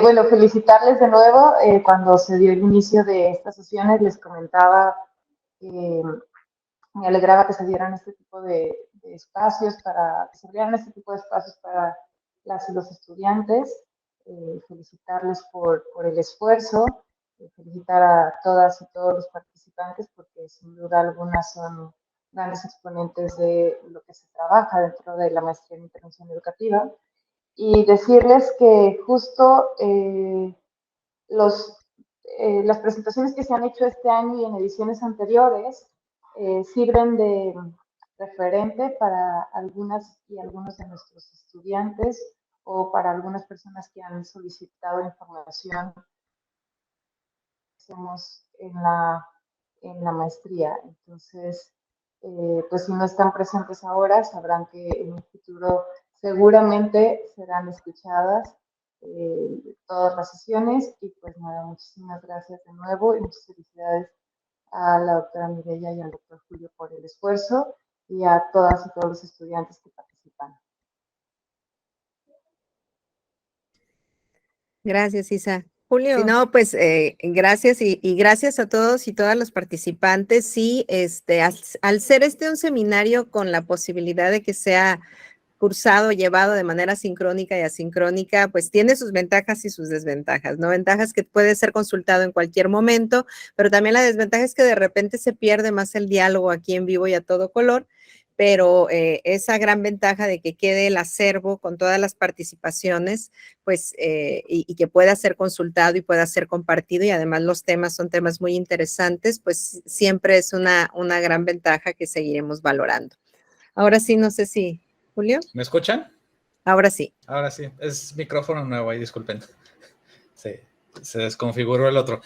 Bueno, felicitarles de nuevo. Cuando se dio el inicio de estas sesiones, les comentaba que me alegraba que se dieran este tipo de espacios para, que se abrieran este tipo de espacios para las y los estudiantes. Felicitarles por el esfuerzo, felicitar a todas y todos los participantes porque sin duda algunas son grandes exponentes de lo que se trabaja dentro de la maestría en intervención educativa. Y decirles que justo los, las presentaciones que se han hecho este año y en ediciones anteriores sirven de referente para algunas y algunos de nuestros estudiantes o para algunas personas que han solicitado información que hacemos en la maestría. Entonces, pues si no están presentes ahora, sabrán que en un futuro seguramente serán escuchadas todas las sesiones y pues nada, muchísimas gracias de nuevo y muchas felicidades a la doctora Mireya y al doctor Julio por el esfuerzo y a todas y todos los estudiantes que participan. Gracias, Isa. Julio. Sí, no, pues gracias y gracias a todos y todas los participantes. Sí, al ser un seminario con la posibilidad de que sea cursado, llevado de manera sincrónica y asincrónica, pues tiene sus ventajas y sus desventajas, ¿no? Ventajas que puede ser consultado en cualquier momento, pero también la desventaja es que de repente se pierde más el diálogo aquí en vivo y a todo color, pero esa gran ventaja de que quede el acervo con todas las participaciones, pues, y que pueda ser consultado y pueda ser compartido, y además los temas son temas muy interesantes, pues siempre es una gran ventaja que seguiremos valorando. Ahora sí, no sé si, Julio. ¿Me escuchan? Ahora sí. Ahora sí, es micrófono nuevo ahí, disculpen. Sí, se desconfiguró el otro.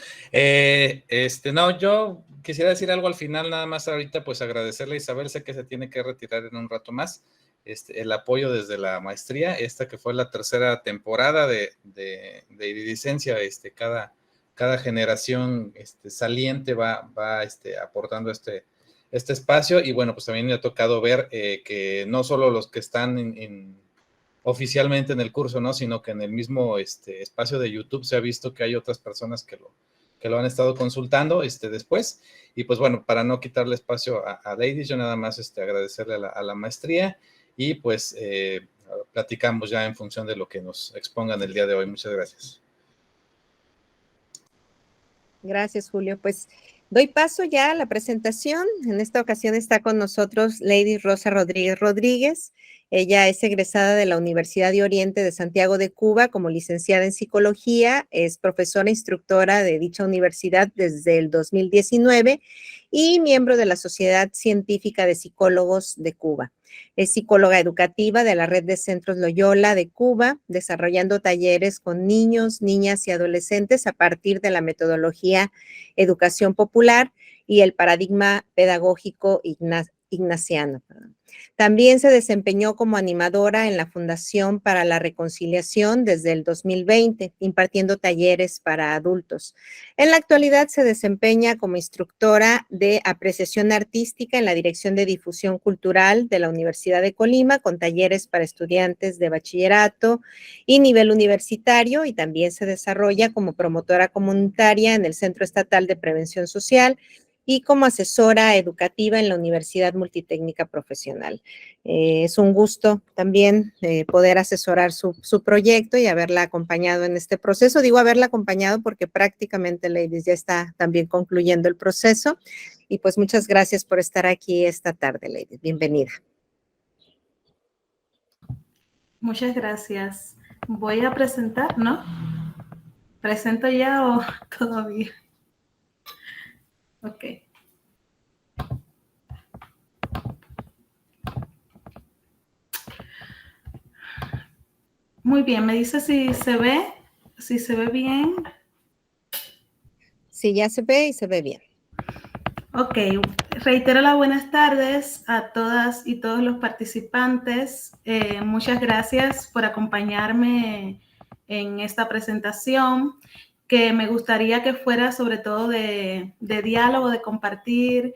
No, yo quisiera decir algo al final, nada más ahorita, pues agradecerle a Isabel, sé que se tiene que retirar en un rato más, el apoyo desde la maestría, esta que fue la tercera temporada de iridicencia, cada generación saliente va aportando este espacio, y bueno, pues también me ha tocado ver que no solo los que están oficialmente en el curso, ¿no? Sino que en el mismo espacio de YouTube se ha visto que hay otras personas que lo han estado consultando después. Y pues bueno, para no quitarle espacio a Ladies, yo nada más agradecerle a la maestría y pues platicamos ya en función de lo que nos expongan el día de hoy. Muchas gracias. Gracias, Julio. Pues doy paso ya a la presentación. En esta ocasión está con nosotros Lady Rosa Rodríguez Rodríguez. Ella es egresada de la Universidad de Oriente de Santiago de Cuba como licenciada en psicología, es profesora instructora de dicha universidad desde el 2019 y miembro de la Sociedad Científica de Psicólogos de Cuba. Es psicóloga educativa de la Red de Centros Loyola de Cuba, desarrollando talleres con niños, niñas y adolescentes a partir de la metodología Educación Popular y el paradigma pedagógico ignaciano. También se desempeñó como animadora en la Fundación para la Reconciliación desde el 2020, impartiendo talleres para adultos. En la actualidad se desempeña como instructora de apreciación artística en la Dirección de Difusión Cultural de la Universidad de Colima, con talleres para estudiantes de bachillerato y nivel universitario, y también se desarrolla como promotora comunitaria en el Centro Estatal de Prevención Social y como asesora educativa en la Universidad Multitécnica Profesional. Es un gusto también poder asesorar su proyecto y haberla acompañado en este proceso. Digo haberla acompañado porque prácticamente, Ladies, ya está también concluyendo el proceso. Y pues muchas gracias por estar aquí esta tarde, Ladies. Bienvenida. Muchas gracias. Voy a presentar, ¿no? ¿Presento ya o todavía? Ok. Muy bien, me dice si se ve bien. Sí, ya se ve y se ve bien. Ok, reitero las buenas tardes a todas y todos los participantes. Muchas gracias por acompañarme en esta presentación, que me gustaría que fuera sobre todo de diálogo, de compartir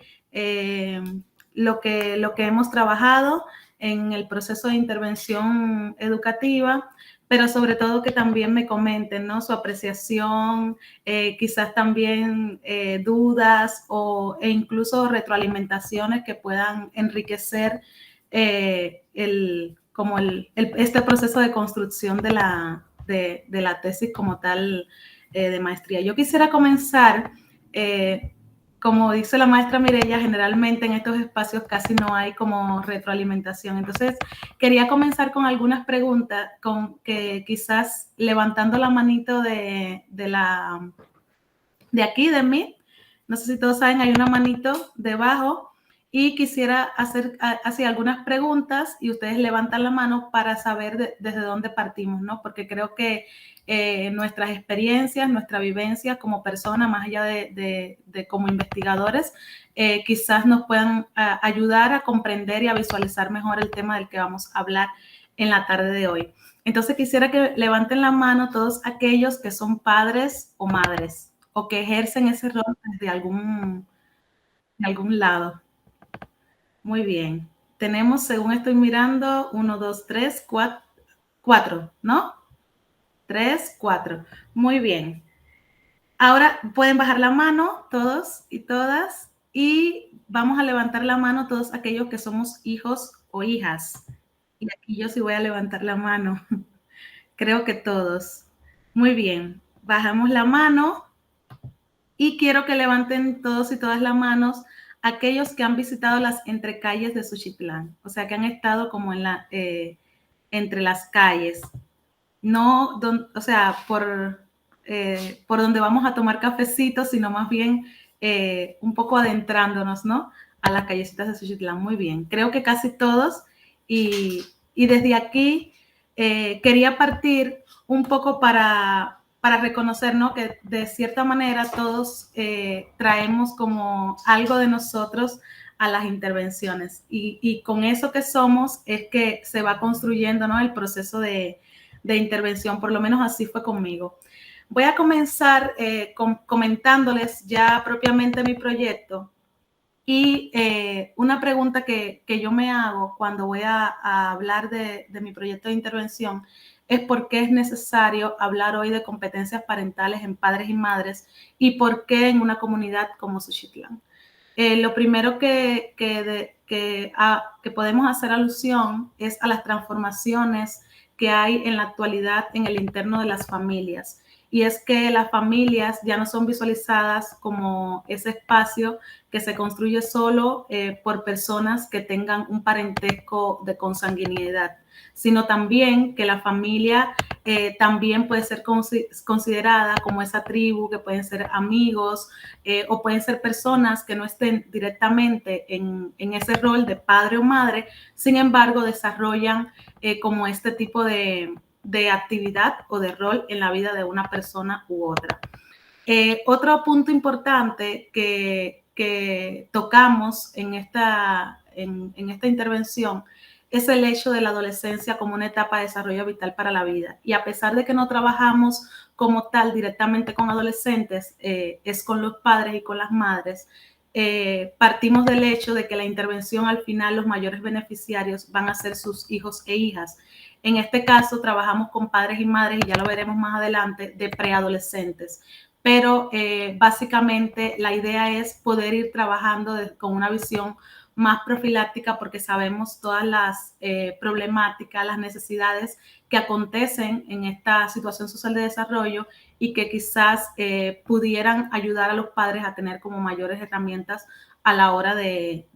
lo que hemos trabajado en el proceso de intervención educativa, pero sobre todo que también me comenten, ¿no? Su apreciación, quizás también dudas e incluso retroalimentaciones que puedan enriquecer este proceso de construcción de la tesis como tal de maestría. Yo quisiera comenzar, como dice la maestra Mireya, generalmente en estos espacios casi no hay como retroalimentación. Entonces, quería comenzar con algunas preguntas, con que quizás levantando la manito de aquí, de mí, no sé si todos saben, hay una manito debajo, y quisiera hacer así algunas preguntas y ustedes levantan la mano para saber desde dónde partimos, ¿no? Porque creo que nuestras experiencias, nuestra vivencia como persona, más allá de como investigadores, quizás nos puedan ayudar a comprender y a visualizar mejor el tema del que vamos a hablar en la tarde de hoy. Entonces quisiera que levanten la mano todos aquellos que son padres o madres o que ejercen ese rol desde algún lado. Muy bien. Tenemos, según estoy mirando, 1, 2, 3, 4, ¿no? 3, 4. Muy bien. Ahora pueden bajar la mano todos y todas y vamos a levantar la mano todos aquellos que somos hijos o hijas. Y aquí yo sí voy a levantar la mano. Creo que todos. Muy bien. Bajamos la mano y quiero que levanten todos y todas las manos aquellos que han visitado las entrecalles de Suchitlán, o sea, que han estado como entre las calles, no, o sea, por donde vamos a tomar cafecitos, sino más bien un poco adentrándonos, ¿no? A las callecitas de Suchitlán. Muy bien, creo que casi todos, y desde aquí quería partir un poco para reconocer, ¿no? Que de cierta manera todos traemos como algo de nosotros a las intervenciones, y con eso que somos es que se va construyendo, ¿no? El proceso de intervención, por lo menos así fue conmigo. Voy a comenzar comentándoles ya propiamente mi proyecto, y una pregunta que yo me hago cuando voy a hablar de mi proyecto de intervención es por qué es necesario hablar hoy de competencias parentales en padres y madres y por qué en una comunidad como Suchitlán. Lo primero que podemos hacer alusión es a las transformaciones que hay en la actualidad en el interno de las familias. Y es que las familias ya no son visualizadas como ese espacio que se construye solo por personas que tengan un parentesco de consanguinidad, sino también que la familia también puede ser considerada como esa tribu, que pueden ser amigos o pueden ser personas que no estén directamente en ese rol de padre o madre, sin embargo desarrollan como este tipo de actividad o de rol en la vida de una persona u otra. Otro punto importante que tocamos en esta intervención es el hecho de la adolescencia como una etapa de desarrollo vital para la vida. Y a pesar de que no trabajamos como tal directamente con adolescentes, es con los padres y con las madres, partimos del hecho de que la intervención al final los mayores beneficiarios van a ser sus hijos e hijas. En este caso trabajamos con padres y madres, y ya lo veremos más adelante, de preadolescentes. Pero básicamente la idea es poder ir trabajando con una visión más profiláctica, porque sabemos todas las problemáticas, las necesidades que acontecen en esta situación social de desarrollo y que quizás pudieran ayudar a los padres a tener como mayores herramientas a la hora de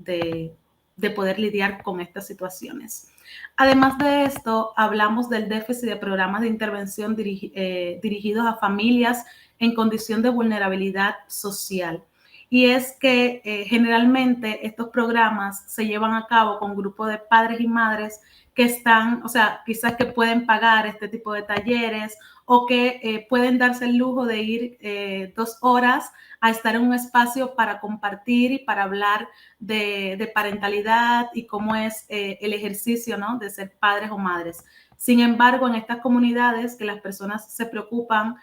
poder lidiar con estas situaciones. Además de esto, hablamos del déficit de programas de intervención dirigidos a familias en condición de vulnerabilidad social. Y es que generalmente estos programas se llevan a cabo con grupos de padres y madres que están, o sea, quizás que pueden pagar este tipo de talleres o que pueden darse el lujo de ir 2 horas a estar en un espacio para compartir y para hablar de parentalidad y cómo es el ejercicio, ¿no?, de ser padres o madres. Sin embargo, en estas comunidades que las personas se preocupan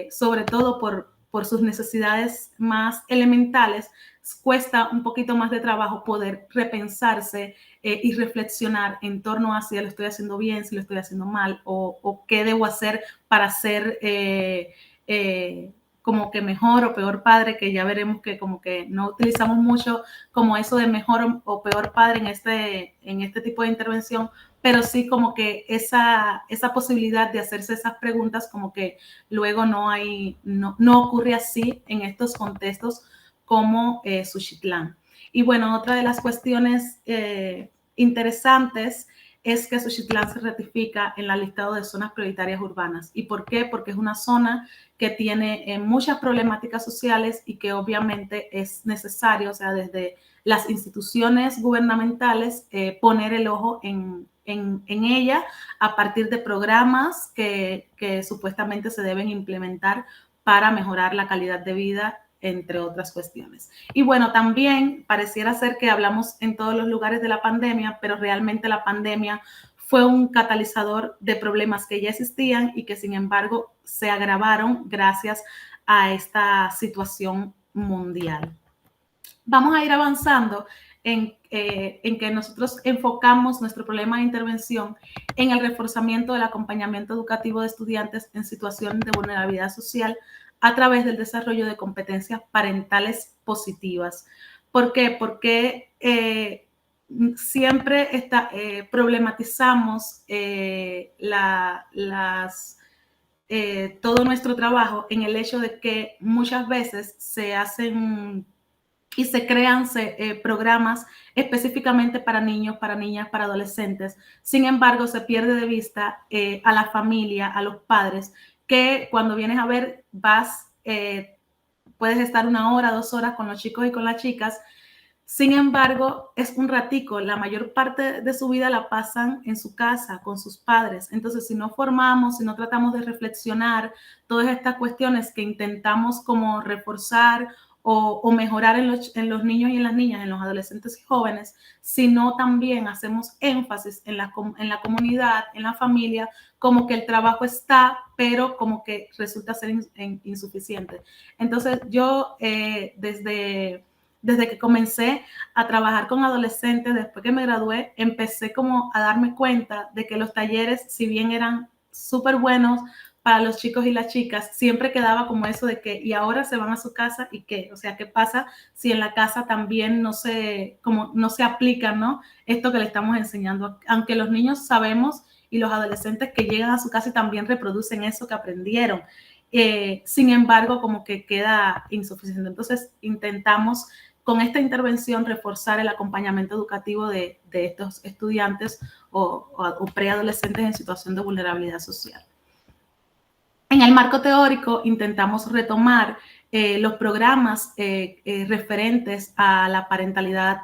sobre todo por sus necesidades más elementales, cuesta un poquito más de trabajo poder repensarse y reflexionar en torno a si lo estoy haciendo bien, si lo estoy haciendo mal, o qué debo hacer para ser como que mejor o peor padre, que ya veremos que como que no utilizamos mucho como eso de mejor o peor padre en este tipo de intervención, pero sí como que esa posibilidad de hacerse esas preguntas como que luego no ocurre así en estos contextos como Suchitlán. Y bueno, otra de las cuestiones interesantes es que Suchitlán se ratifica en la listado de zonas prioritarias urbanas. ¿Y por qué? Porque es una zona que tiene muchas problemáticas sociales y que obviamente es necesario, o sea, desde las instituciones gubernamentales, poner el ojo en ella a partir de programas que supuestamente se deben implementar para mejorar la calidad de vida, entre otras cuestiones. Y bueno, también pareciera ser que hablamos en todos los lugares de la pandemia, pero realmente la pandemia fue un catalizador de problemas que ya existían y que sin embargo se agravaron gracias a esta situación mundial. Vamos a ir avanzando en que nosotros enfocamos nuestro problema de intervención en el reforzamiento del acompañamiento educativo de estudiantes en situación de vulnerabilidad social a través del desarrollo de competencias parentales positivas. ¿Por qué? Porque siempre problematizamos todo nuestro trabajo en el hecho de que muchas veces se hacen y se crean programas específicamente para niños, para niñas, para adolescentes. Sin embargo, se pierde de vista a la familia, a los padres, que cuando vienes a ver, puedes estar 1 hora, 2 horas con los chicos y con las chicas. Sin embargo, es un ratico, la mayor parte de su vida la pasan en su casa, con sus padres. Entonces, si no formamos, si no tratamos de reflexionar todas estas cuestiones que intentamos como reforzar o mejorar en los niños y en las niñas, en los adolescentes y jóvenes, sino también hacemos énfasis en la comunidad, en la familia, como que el trabajo está, pero como que resulta ser insuficiente. Entonces, yo desde que comencé a trabajar con adolescentes, después que me gradué, empecé como a darme cuenta de que los talleres, si bien eran súper buenos para los chicos y las chicas, siempre quedaba como eso de que, y ahora se van a su casa, ¿y qué? O sea, ¿qué pasa si en la casa también no se aplica, ¿no? Esto que le estamos enseñando, aunque los niños sabemos y los adolescentes que llegan a su casa y también reproducen eso que aprendieron. Sin embargo, como que queda insuficiente. Entonces, intentamos con esta intervención reforzar el acompañamiento educativo de estos estudiantes o preadolescentes en situación de vulnerabilidad social. En el marco teórico intentamos retomar los programas referentes a la parentalidad,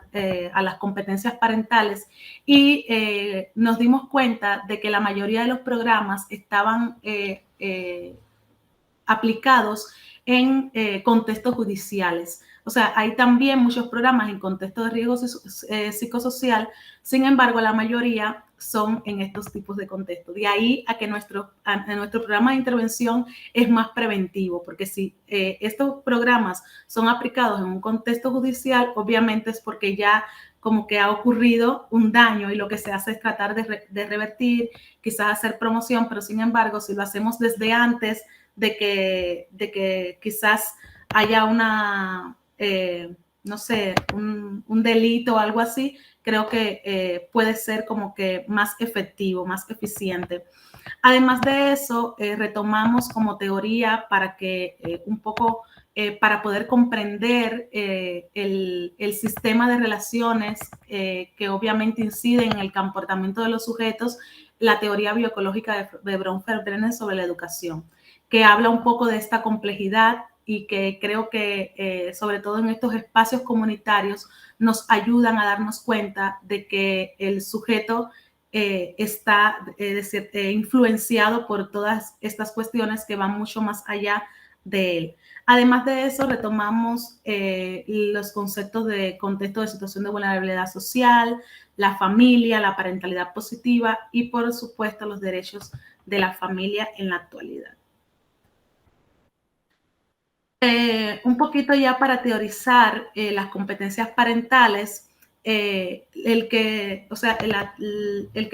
a las competencias parentales, y nos dimos cuenta de que la mayoría de los programas estaban aplicados en contextos judiciales. O sea, hay también muchos programas en contexto de riesgo psicosocial, sin embargo, la mayoría son en estos tipos de contextos. De ahí a que nuestro programa de intervención es más preventivo, porque si estos programas son aplicados en un contexto judicial, obviamente es porque ya como que ha ocurrido un daño y lo que se hace es tratar de revertir, quizás hacer promoción, pero sin embargo, si lo hacemos desde antes de que quizás haya no sé, un delito o algo así, creo que puede ser como que más efectivo, más eficiente. Además de eso, retomamos como teoría para que un poco, para poder comprender el sistema de relaciones que obviamente inciden en el comportamiento de los sujetos, la teoría bioecológica de Bronfeld-Brenner sobre la educación, que habla un poco de esta complejidad y que creo que sobre todo en estos espacios comunitarios nos ayudan a darnos cuenta de que el sujeto está influenciado por todas estas cuestiones que van mucho más allá de él. Además de eso, retomamos los conceptos de contexto de situación de vulnerabilidad social, la familia, la parentalidad positiva y, por supuesto, los derechos de la familia en la actualidad. Un poquito ya para teorizar las competencias parentales, el que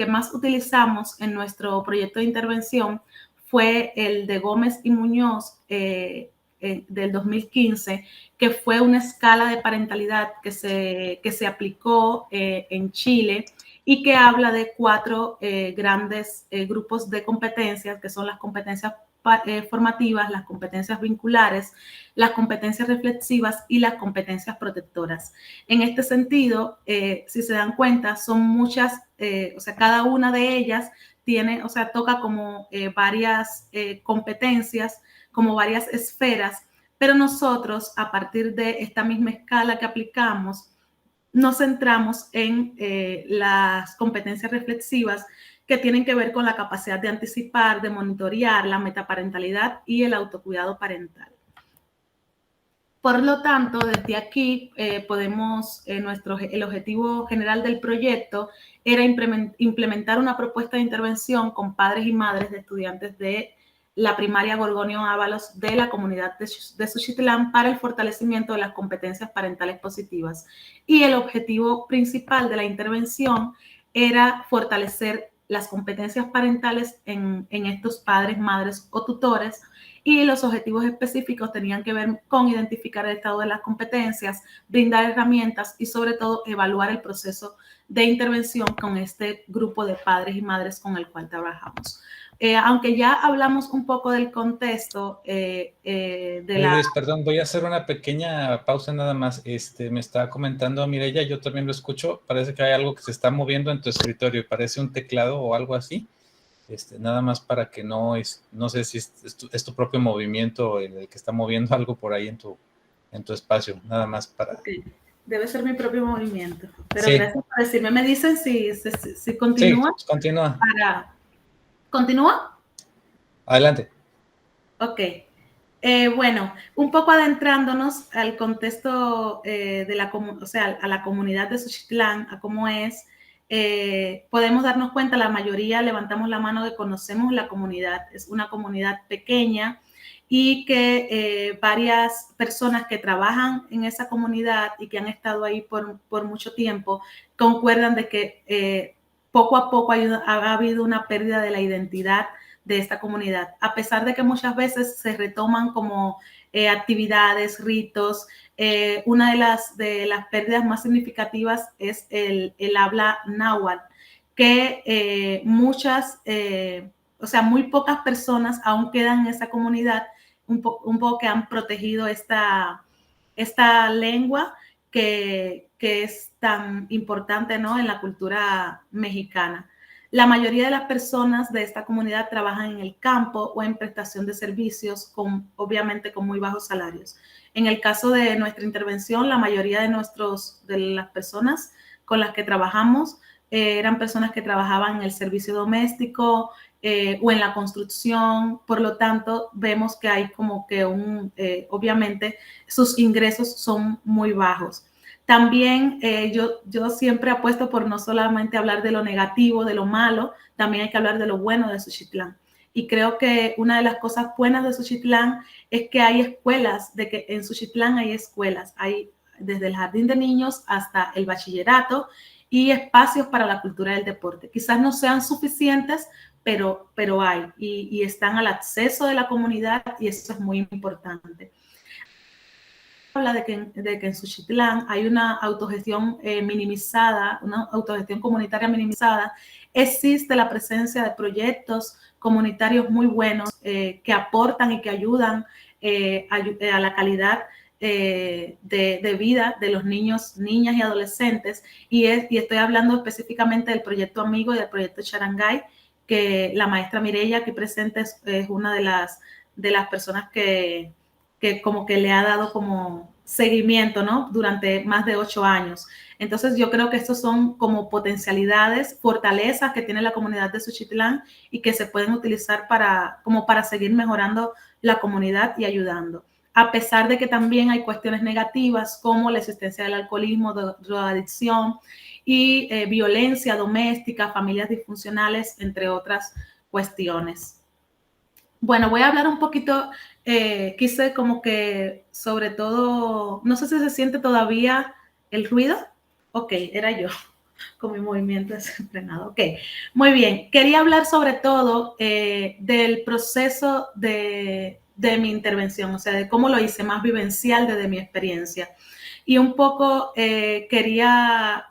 más utilizamos en nuestro proyecto de intervención fue el de Gómez y Muñoz del 2015, que fue una escala de parentalidad que se aplicó en Chile y que habla de 4 grandes grupos de competencias, que son las competencias formativas, las competencias vinculares, las competencias reflexivas y las competencias protectoras. En este sentido, si se dan cuenta, son muchas, cada una de ellas tiene, toca como varias competencias, como varias esferas, pero nosotros, a partir de esta misma escala que aplicamos, nos centramos en las competencias reflexivas que tienen que ver con la capacidad de anticipar, de monitorear, la metaparentalidad y el autocuidado parental. Por lo tanto, desde aquí el objetivo general del proyecto era implementar una propuesta de intervención con padres y madres de estudiantes de la primaria Gorgonio Ábalos de la comunidad de Suchitlán para el fortalecimiento de las competencias parentales positivas. Y el objetivo principal de la intervención era fortalecer las competencias parentales en estos padres, madres o tutores, y los objetivos específicos tenían que ver con identificar el estado de las competencias, brindar herramientas y sobre todo evaluar el proceso de intervención con este grupo de padres y madres con el cual trabajamos. Aunque ya hablamos un poco del contexto Perdón, voy a hacer una pequeña pausa nada más. Me está comentando Mireya, yo también lo escucho, parece que hay algo que se está moviendo en tu escritorio y parece un teclado o algo así. Nada más para que no sé si es tu propio movimiento el que está moviendo algo por ahí en tu espacio, nada más para... Okay. Debe ser mi propio movimiento, pero sí. Gracias por decirme. Me dicen si continúa. Sí, continúa. ¿Continúa? Adelante. Ok. Bueno, un poco adentrándonos al contexto a la comunidad de Suchitlán, a cómo es, podemos darnos cuenta, la mayoría levantamos la mano de conocemos la comunidad. Es una comunidad pequeña y que varias personas que trabajan en esa comunidad y que han estado ahí por mucho tiempo concuerdan de que poco a poco ha habido una pérdida de la identidad de esta comunidad, a pesar de que muchas veces se retoman como actividades, ritos. Una de las pérdidas más significativas es el habla náhuatl, que muy pocas personas aún quedan en esa comunidad, un poco que han protegido esta lengua que es tan importante, ¿no?, en la cultura mexicana. La mayoría de las personas de esta comunidad trabajan en el campo o en prestación de servicios, obviamente con muy bajos salarios. En el caso de nuestra intervención, la mayoría de las personas con las que trabajamos eran personas que trabajaban en el servicio doméstico o en la construcción. Por lo tanto, vemos que hay como que obviamente sus ingresos son muy bajos. También yo siempre apuesto por no solamente hablar de lo negativo, de lo malo, también hay que hablar de lo bueno de Suchitlán. Y creo que una de las cosas buenas de Suchitlán es que hay escuelas, en Suchitlán hay escuelas, hay desde el jardín de niños hasta el bachillerato y espacios para la cultura del deporte. Quizás no sean suficientes, pero hay y están al acceso de la comunidad y eso es muy importante. Habla de que en Suchitlán hay una autogestión minimizada, una autogestión comunitaria minimizada. Existe la presencia de proyectos comunitarios muy buenos que aportan y que ayudan a la calidad de vida de los niños, niñas y adolescentes. Y estoy hablando específicamente del proyecto Amigo y del proyecto Charangay, que la maestra Mireya aquí presente es una de las personas que como que le ha dado como seguimiento, ¿no?, durante más de 8 años. Entonces yo creo que estos son como potencialidades, fortalezas que tiene la comunidad de Suchitlán y que se pueden utilizar para seguir mejorando la comunidad y ayudando. A pesar de que también hay cuestiones negativas como la existencia del alcoholismo, drogadicción y violencia doméstica, familias disfuncionales, entre otras cuestiones. Bueno, voy a hablar un poquito, quise como que sobre todo, no sé si se siente todavía el ruido Ok, era yo con mi movimiento desenfrenado. Ok, muy bien. Quería hablar sobre todo del proceso de mi intervención, o sea, de cómo lo hice, más vivencial desde mi experiencia. Y un poco quería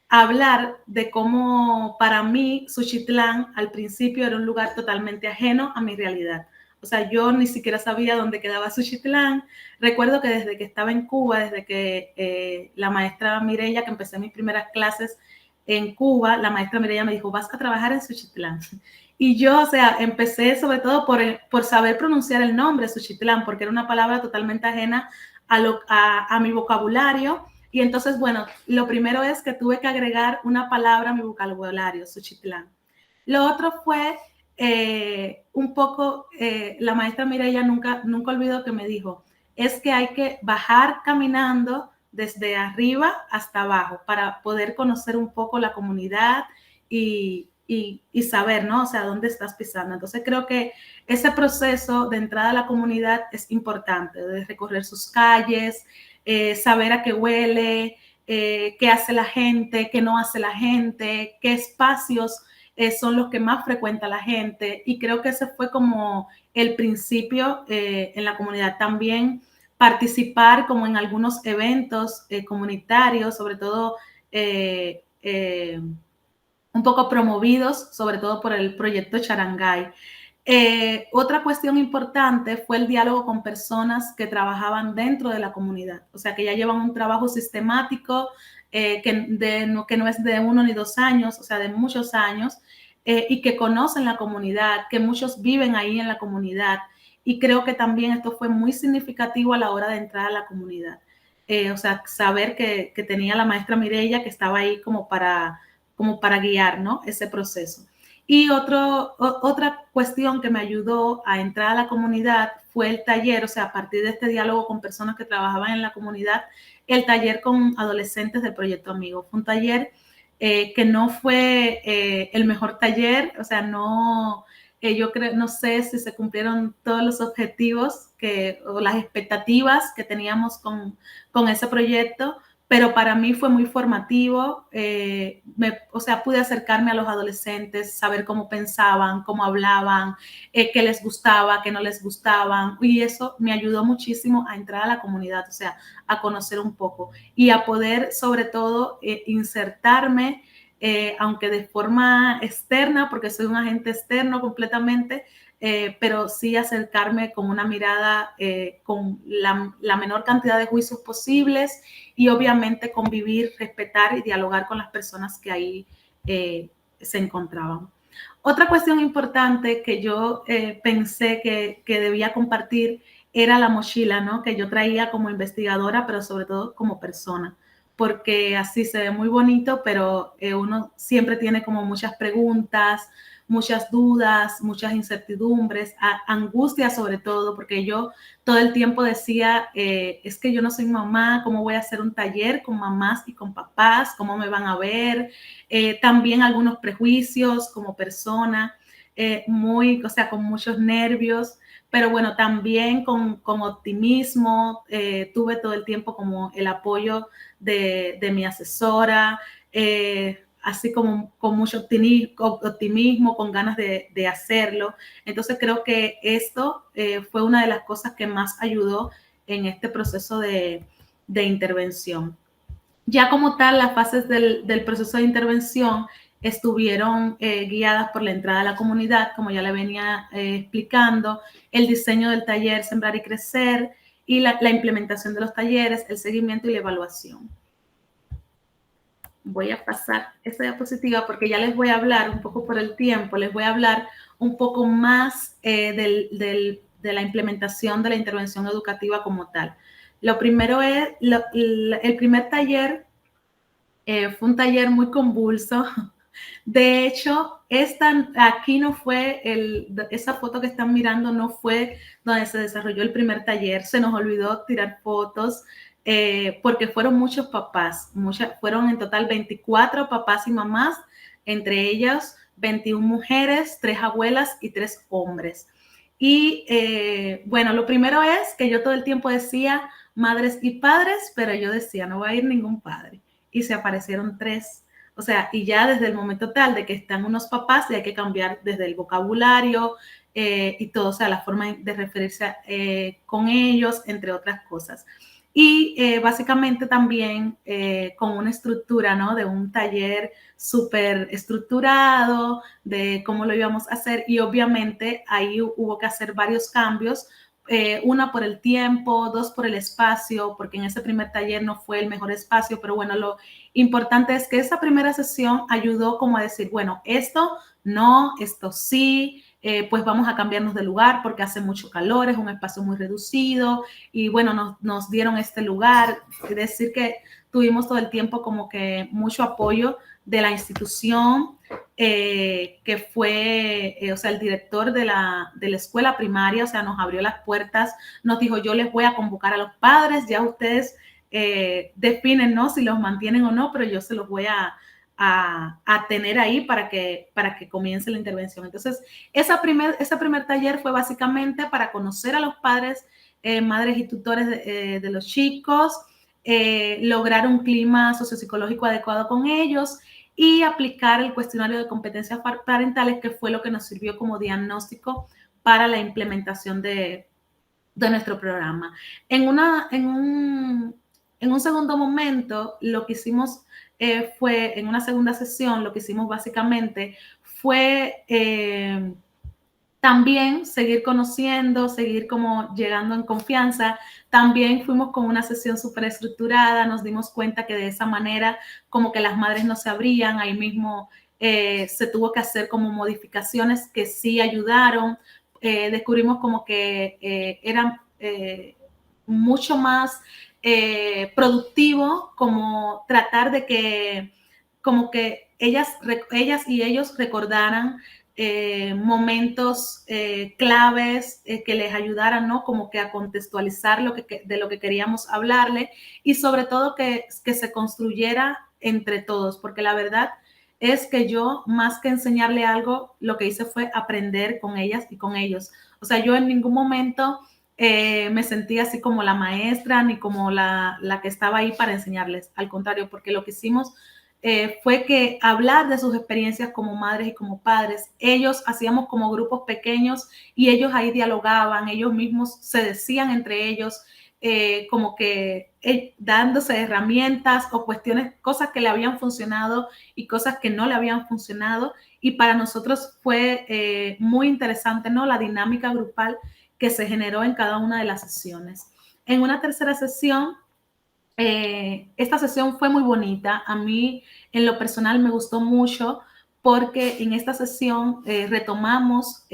hablar de cómo para mí Suchitlán al principio era un lugar totalmente ajeno a mi realidad. O sea, yo ni siquiera sabía dónde quedaba Suchitlán. Recuerdo que desde que estaba en Cuba, desde que la maestra Mireya, que empecé mis primeras clases en Cuba, la maestra Mireya me dijo, vas a trabajar en Suchitlán. Y yo, o sea, empecé sobre todo por saber pronunciar el nombre Suchitlán, porque era una palabra totalmente ajena a mi vocabulario. Y entonces, bueno, lo primero es que tuve que agregar una palabra a mi vocabulario, Suchitlán. Lo otro fue un poco, la maestra Mireya nunca olvidó que me dijo, es que hay que bajar caminando desde arriba hasta abajo para poder conocer un poco la comunidad y saber, ¿no? O sea, dónde estás pisando. Entonces creo que ese proceso de entrada a la comunidad es importante, de recorrer sus calles, saber a qué huele, qué hace la gente, qué no hace la gente, qué espacios son los que más frecuenta la gente. Y creo que ese fue como el principio en la comunidad. También participar como en algunos eventos comunitarios, sobre todo un poco promovidos, sobre todo por el proyecto Charangay. Otra cuestión importante fue el diálogo con personas que trabajaban dentro de la comunidad, o sea, que ya llevan un trabajo sistemático que no es de 1 ni 2 años, o sea, de muchos años, y que conocen la comunidad, que muchos viven ahí en la comunidad. Y creo que también esto fue muy significativo a la hora de entrar a la comunidad. O sea, saber que tenía la maestra Mireya que estaba ahí como para guiar, ¿no? Ese proceso. Y otra cuestión que me ayudó a entrar a la comunidad fue el taller, o sea, a partir de este diálogo con personas que trabajaban en la comunidad, el taller con adolescentes del Proyecto Amigo. Fue un taller que no fue el mejor taller, o sea, no, yo creo, no sé si se cumplieron todos los objetivos o las expectativas que teníamos con ese proyecto, pero para mí fue muy formativo, o sea, pude acercarme a los adolescentes, saber cómo pensaban, cómo hablaban, qué les gustaba, qué no les gustaban, y eso me ayudó muchísimo a entrar a la comunidad, o sea, a conocer un poco y a poder, sobre todo, insertarme, aunque de forma externa, porque soy un agente externo completamente, pero sí acercarme con una mirada, con la menor cantidad de juicios posibles y obviamente convivir, respetar y dialogar con las personas que ahí se encontraban. Otra cuestión importante que yo pensé que debía compartir era la mochila, ¿no? Que yo traía como investigadora, pero sobre todo como persona, porque así se ve muy bonito, pero uno siempre tiene como muchas preguntas, muchas dudas, muchas incertidumbres, angustia sobre todo, porque yo todo el tiempo decía, es que yo no soy mamá, ¿cómo voy a hacer un taller con mamás y con papás? ¿Cómo me van a ver? También algunos prejuicios como persona, o sea, con muchos nervios, pero bueno, también con optimismo, tuve todo el tiempo como el apoyo de mi asesora, así como con mucho optimismo, con ganas de hacerlo. Entonces creo que esto fue una de las cosas que más ayudó en este proceso de intervención. Ya como tal, las fases del proceso de intervención estuvieron guiadas por la entrada a la comunidad, como ya le venía explicando, el diseño del taller Sembrar y Crecer y la implementación de los talleres, el seguimiento y la evaluación. Voy a pasar esta diapositiva porque ya les voy a hablar un poco por el tiempo, les voy a hablar un poco más de la implementación de la intervención educativa como tal. Lo primero es, el primer taller fue un taller muy convulso. De hecho, aquí no fue, esa foto que están mirando no fue donde se desarrolló el primer taller. Se nos olvidó tirar fotos porque fueron muchos papás. Fueron en total 24 papás y mamás, entre ellas 21 mujeres, 3 abuelas y 3 hombres. Y bueno, lo primero es que yo todo el tiempo decía madres y padres, pero yo decía, no va a ir ningún padre. y se aparecieron 3. O sea, y ya desde el momento tal de que están unos papás, y hay que cambiar desde el vocabulario y todo, o sea, la forma de referirse con ellos, entre otras cosas. Y básicamente también con una estructura, ¿no? De un taller súper estructurado, de cómo lo íbamos a hacer, y obviamente ahí hubo que hacer varios cambios, una por el tiempo, 2 por el espacio, porque en ese primer taller no fue el mejor espacio, pero bueno, lo importante es que esa primera sesión ayudó como a decir, bueno, esto no, esto sí, pues vamos a cambiarnos de lugar porque hace mucho calor, es un espacio muy reducido, y bueno, nos dieron este lugar, es decir que tuvimos todo el tiempo como que mucho apoyo de la institución, que fue, o sea, el director de la escuela primaria, o sea, nos abrió las puertas, nos dijo, yo les voy a convocar a los padres, ya ustedes definen, ¿no? Si los mantienen o no, pero yo se los voy a tener ahí para que comience la intervención. Entonces, ese primer taller fue básicamente para conocer a los padres, madres y tutores de los chicos, lograr un clima sociopsicológico adecuado con ellos y aplicar el cuestionario de competencias parentales, que fue lo que nos sirvió como diagnóstico para la implementación de nuestro programa. En un segundo momento, lo que hicimos fue, en una segunda sesión, lo que hicimos básicamente fue también seguir conociendo, seguir como llegando en confianza. También fuimos con una sesión súper estructurada, nos dimos cuenta que de esa manera como que las madres no se abrían, ahí mismo se tuvo que hacer como modificaciones que sí ayudaron. Descubrimos como que eran mucho más productivo como tratar de que como que ellas y ellos recordaran momentos claves que les ayudaran, ¿no? Como que a contextualizar de lo que queríamos hablarle, y sobre todo que se construyera entre todos, porque la verdad es que yo, más que enseñarle algo, lo que hice fue aprender con ellas y con ellos. O sea, yo en ningún momento me sentí así como la maestra ni como la que estaba ahí para enseñarles. Al contrario, porque lo que hicimos fue que hablar de sus experiencias como madres y como padres, ellos hacíamos como grupos pequeños y ellos ahí dialogaban, ellos mismos se decían entre ellos como que dándose herramientas o cuestiones, cosas que le habían funcionado y cosas que no le habían funcionado, y para nosotros fue muy interesante, ¿no? La dinámica grupal que se generó en cada una de las sesiones. En una tercera sesión, esta sesión fue muy bonita. A mí, en lo personal, me gustó mucho porque en esta sesión retomamos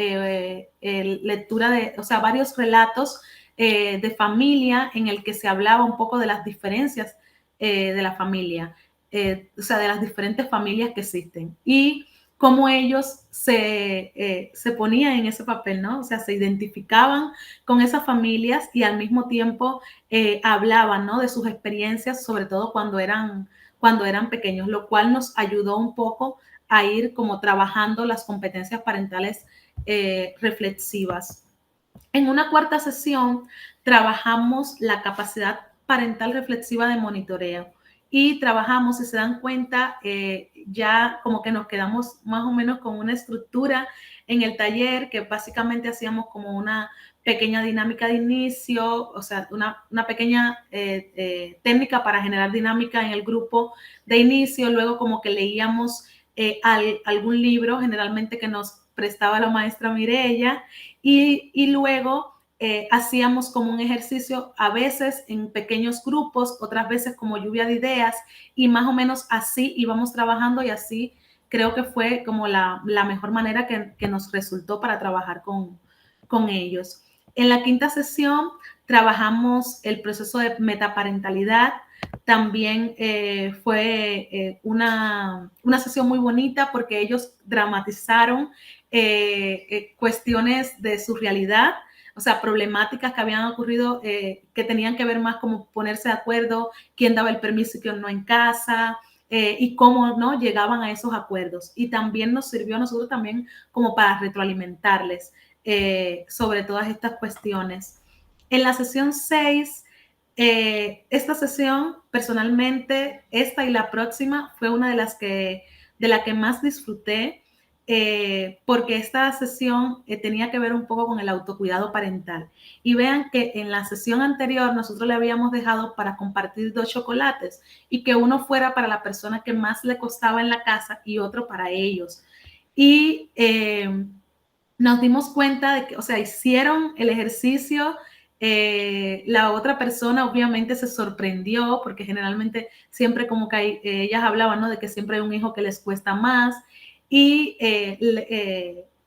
lectura de, o sea, varios relatos de familia en el que se hablaba un poco de las diferencias de la familia, o sea, de las diferentes familias que existen y cómo ellos se ponían en ese papel, ¿no? O sea, se identificaban con esas familias y al mismo tiempo hablaban, ¿no? De sus experiencias, sobre todo cuando eran pequeños, lo cual nos ayudó un poco a ir como trabajando las competencias parentales reflexivas. En una cuarta sesión trabajamos la capacidad parental reflexiva de monitoreo y trabajamos, si se dan cuenta, ya como que nos quedamos más o menos con una estructura en el taller, que básicamente hacíamos como una pequeña dinámica de inicio, o sea, una pequeña técnica para generar dinámica en el grupo de inicio, luego como que leíamos algún libro, generalmente que nos prestaba la maestra Mireya, y luego hacíamos como un ejercicio, a veces en pequeños grupos, otras veces como lluvia de ideas, y más o menos así íbamos trabajando, y así creo que fue como la mejor manera que nos resultó para trabajar con ellos. En la quinta sesión trabajamos el proceso de metaparentalidad. También fue una sesión muy bonita porque ellos dramatizaron cuestiones de su realidad, o sea, problemáticas que habían ocurrido que tenían que ver más como ponerse de acuerdo, quién daba el permiso y quién no en casa, y cómo no llegaban a esos acuerdos. Y también nos sirvió a nosotros también como para retroalimentarles sobre todas estas cuestiones. En la sesión 6 Esta sesión, personalmente, esta y la próxima, fue una de la que más disfruté, porque esta sesión tenía que ver un poco con el autocuidado parental. Y vean que en la sesión anterior nosotros le habíamos dejado para compartir 2 chocolates y que uno fuera para la persona que más le costaba en la casa y otro para ellos. Y nos dimos cuenta de que, o sea, hicieron el ejercicio. La otra persona obviamente se sorprendió porque generalmente siempre como que ellas hablaban, ¿no? De que siempre hay un hijo que les cuesta más. Y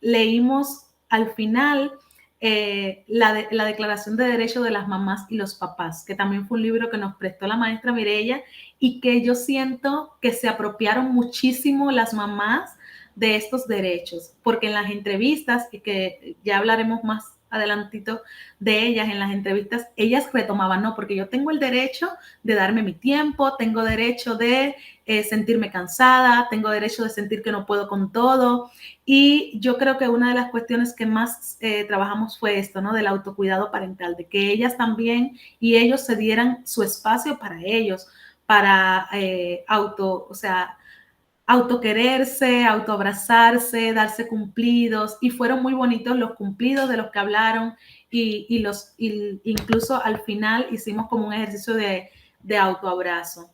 leímos al final la Declaración de Derechos de las Mamás y los Papás, que también fue un libro que nos prestó la maestra Mireya y que yo siento que se apropiaron muchísimo las mamás de estos derechos, porque en las entrevistas, y que ya hablaremos más adelantito de ellas, en las entrevistas, ellas retomaban, no, porque yo tengo el derecho de darme mi tiempo, tengo derecho de sentirme cansada, tengo derecho de sentir que no puedo con todo, y yo creo que una de las cuestiones que más trabajamos fue esto, ¿no? Del autocuidado parental, de que ellas también y ellos se dieran su espacio para ellos, para autoquererse, autoabrazarse, darse cumplidos, y fueron muy bonitos los cumplidos de los que hablaron y incluso al final hicimos como un ejercicio de autoabrazo.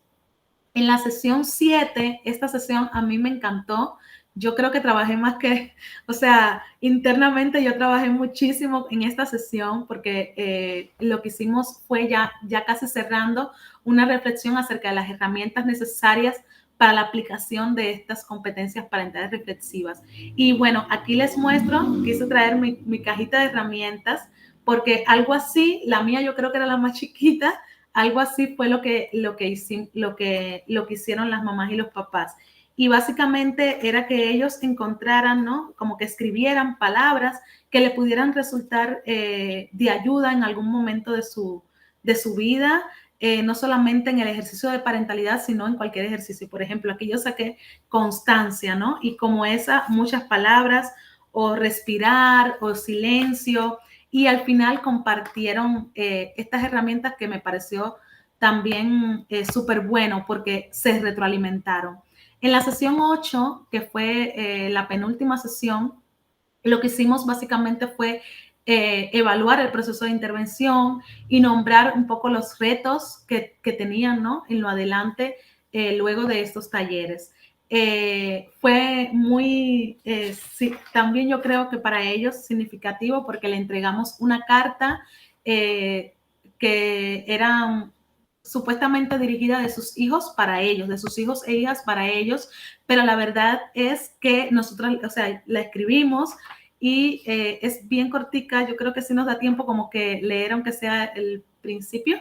En la sesión 7, esta sesión a mí me encantó. Yo creo que trabajé más que, o sea, internamente yo trabajé muchísimo en esta sesión porque lo que hicimos fue ya casi cerrando una reflexión acerca de las herramientas necesarias para la aplicación de estas competencias parentales reflexivas. Y bueno, aquí les muestro, quise traer mi cajita de herramientas porque algo así, la mía yo creo que era la más chiquita, algo así fue lo que hicieron las mamás y los papás. Y básicamente era que ellos encontraran, ¿no? Como que escribieran palabras que le pudieran resultar de ayuda en algún momento de su vida, no solamente en el ejercicio de parentalidad, sino en cualquier ejercicio. Por ejemplo, aquí yo saqué constancia, ¿no? Y como esa, muchas palabras, o respirar, o silencio, y al final compartieron estas herramientas que me pareció también súper bueno porque se retroalimentaron. En la sesión 8, que fue la penúltima sesión, lo que hicimos básicamente fue evaluar el proceso de intervención y nombrar un poco los retos que tenían, ¿no? En lo adelante, luego de estos talleres. Fue muy, sí, también yo creo que para ellos significativo porque le entregamos una carta que era supuestamente dirigida de sus hijos para ellos, de sus hijos e hijas para ellos, pero la verdad es que nosotros, o sea, la escribimos y es bien cortica. Yo creo que sí nos da tiempo como que leer aunque sea el principio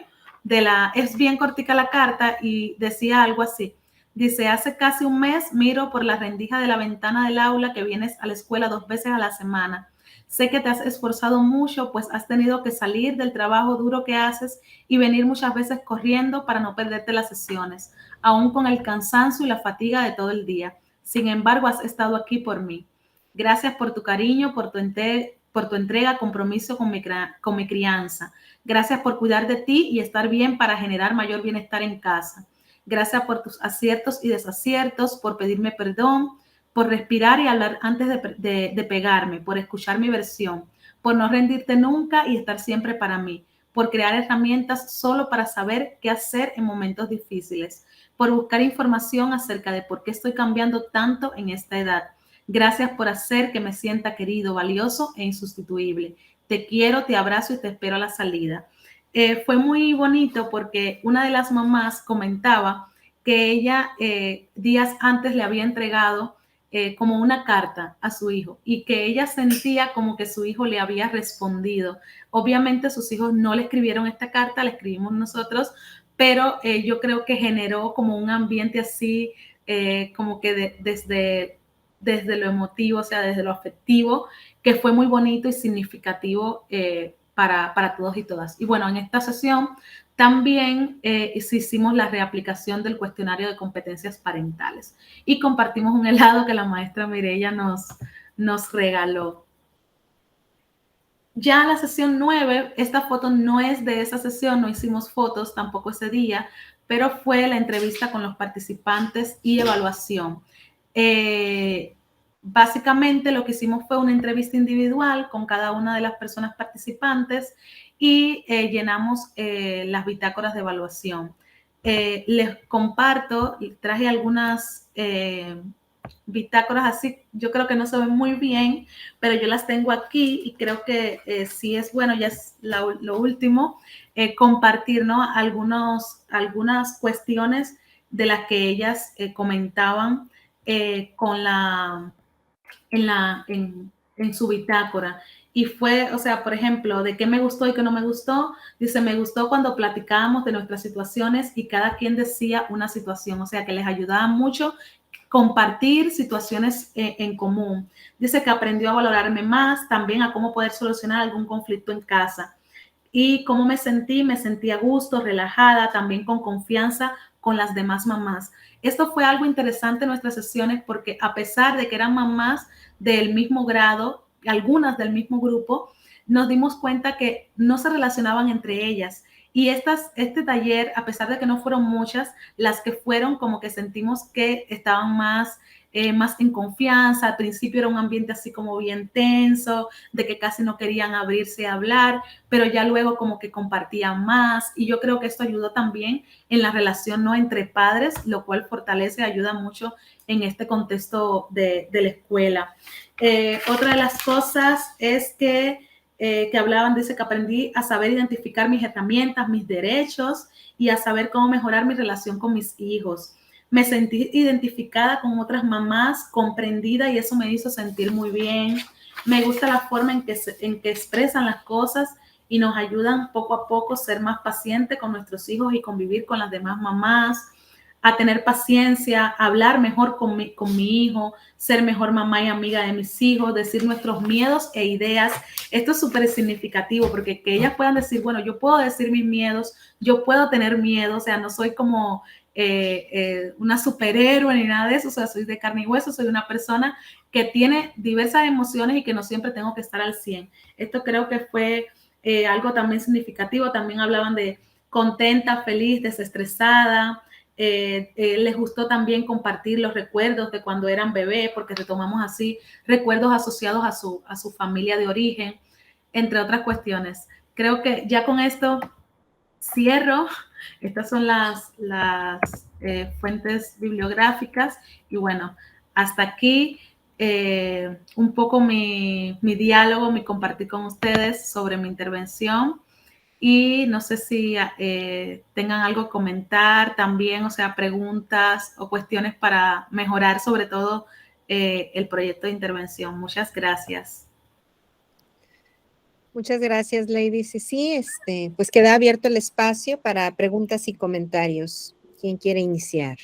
es bien cortica la carta y decía algo así. Dice, hace casi un mes miro por la rendija de la ventana del aula que vienes a la escuela 2 veces a la semana. Sé que te has esforzado mucho, pues has tenido que salir del trabajo duro que haces y venir muchas veces corriendo para no perderte las sesiones, aún con el cansancio y la fatiga de todo el día. Sin embargo, has estado aquí por mí. Gracias por tu cariño, por tu entrega, compromiso con mi crianza. Gracias por cuidar de ti y estar bien para generar mayor bienestar en casa. Gracias por tus aciertos y desaciertos, por pedirme perdón, por respirar y hablar antes de pegarme, por escuchar mi versión, por no rendirte nunca y estar siempre para mí, por crear herramientas solo para saber qué hacer en momentos difíciles, por buscar información acerca de por qué estoy cambiando tanto en esta edad. Gracias por hacer que me sienta querido, valioso e insustituible. Te quiero, te abrazo y te espero a la salida. Fue muy bonito porque una de las mamás comentaba que ella días antes le había entregado como una carta a su hijo y que ella sentía como que su hijo le había respondido. Obviamente sus hijos no le escribieron esta carta, la escribimos nosotros, pero yo creo que generó como un ambiente así, como que desde lo emotivo, o sea, desde lo afectivo, que fue muy bonito y significativo para todos y todas. Y bueno, en esta sesión también hicimos la reaplicación del cuestionario de competencias parentales y compartimos un helado que la maestra Mireya nos regaló. Ya la sesión 9, esta foto no es de esa sesión, no hicimos fotos tampoco ese día, pero fue la entrevista con los participantes y evaluación. Básicamente lo que hicimos fue una entrevista individual con cada una de las personas participantes y llenamos las bitácoras de evaluación. Les comparto, traje algunas bitácoras así, yo creo que no se ven muy bien, pero yo las tengo aquí y creo que sí es bueno, ya es lo último, compartir, ¿no? Algunas cuestiones de las que ellas comentaban en su bitácora. Y fue, o sea, por ejemplo, de qué me gustó y qué no me gustó. Dice, me gustó cuando platicábamos de nuestras situaciones y cada quien decía una situación, o sea, que les ayudaba mucho compartir situaciones en común. Dice que aprendió a valorarme más, también a cómo poder solucionar algún conflicto en casa. Y cómo me sentí a gusto, relajada, también con confianza con las demás mamás. Esto fue algo interesante en nuestras sesiones porque a pesar de que eran mamás del mismo grado, algunas del mismo grupo, nos dimos cuenta que no se relacionaban entre ellas. Y este taller, a pesar de que no fueron muchas, las que fueron como que sentimos que estaban más en confianza. Al principio era un ambiente así como bien tenso, de que casi no querían abrirse a hablar, pero ya luego como que compartían más. Y yo creo que esto ayudó también en la relación, ¿no?, entre padres, lo cual fortalece, ayuda mucho en este contexto de la escuela. Otra de las cosas es que hablaban, dice que aprendí a saber identificar mis herramientas, mis derechos y a saber cómo mejorar mi relación con mis hijos. Me sentí identificada con otras mamás, comprendida, y eso me hizo sentir muy bien. Me gusta la forma en que expresan las cosas y nos ayudan poco a poco a ser más pacientes con nuestros hijos y convivir con las demás mamás, a tener paciencia, a hablar mejor con mi hijo, ser mejor mamá y amiga de mis hijos, decir nuestros miedos e ideas. Esto es súper significativo porque que ellas puedan decir, bueno, yo puedo decir mis miedos, yo puedo tener miedo, o sea, no soy como una superhéroe ni nada de eso, o sea, soy de carne y hueso, soy una persona que tiene diversas emociones y que no siempre tengo que estar al 100. Esto creo que fue algo también significativo. También hablaban de contenta, feliz, desestresada. Les gustó también compartir los recuerdos de cuando eran bebés, porque retomamos así recuerdos asociados a su familia de origen, entre otras cuestiones. Creo que ya con esto cierro. Estas son las fuentes bibliográficas y bueno, hasta aquí un poco mi diálogo, mi compartir con ustedes sobre mi intervención. Y no sé si tengan algo que comentar también, o sea, preguntas o cuestiones para mejorar sobre todo el proyecto de intervención. Muchas gracias. Muchas gracias, ladies. Y sí, pues queda abierto el espacio para preguntas y comentarios. ¿Quién quiere iniciar?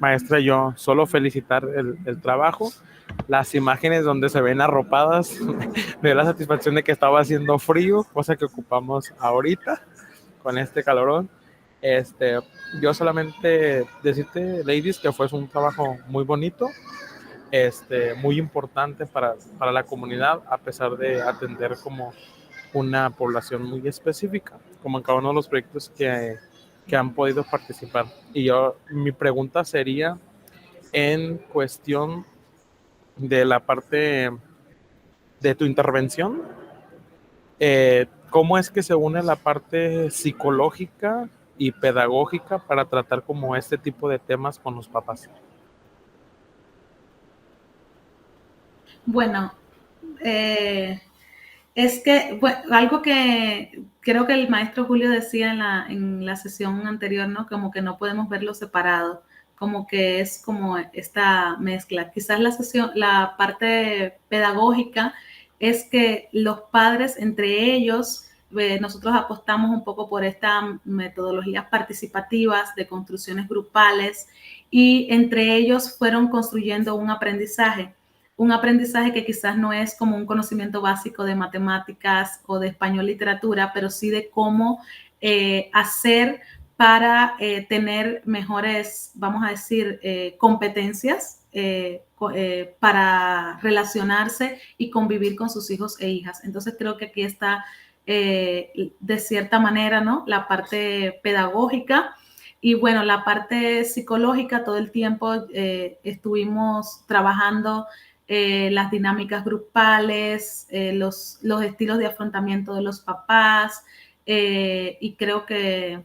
Maestra, yo solo felicitar el trabajo. Las imágenes donde se ven arropadas, me dio la satisfacción de que estaba haciendo frío, cosa que ocupamos ahorita con este calorón. Yo solamente decirte, ladies, que fue un trabajo muy bonito, muy importante para la comunidad, a pesar de atender como una población muy específica, como en cada uno de los proyectos que han podido participar. Y mi pregunta sería en cuestión de la parte de tu intervención, ¿cómo es que se une la parte psicológica y pedagógica para tratar como este tipo de temas con los papás? Bueno, es que algo que creo que el maestro Julio decía en la sesión anterior, ¿no? Como que no podemos verlo separado, como que es como esta mezcla. Quizás la parte pedagógica es que los padres entre ellos, nosotros apostamos un poco por estas metodologías participativas de construcciones grupales y entre ellos fueron construyendo un aprendizaje que quizás no es como un conocimiento básico de matemáticas o de español literatura, pero sí de cómo hacer para tener mejores, vamos a decir, competencias para relacionarse y convivir con sus hijos e hijas. Entonces creo que aquí está de cierta manera, ¿no?, la parte pedagógica. Y bueno, la parte psicológica, todo el tiempo estuvimos trabajando las dinámicas grupales, los estilos de afrontamiento de los papás, y creo que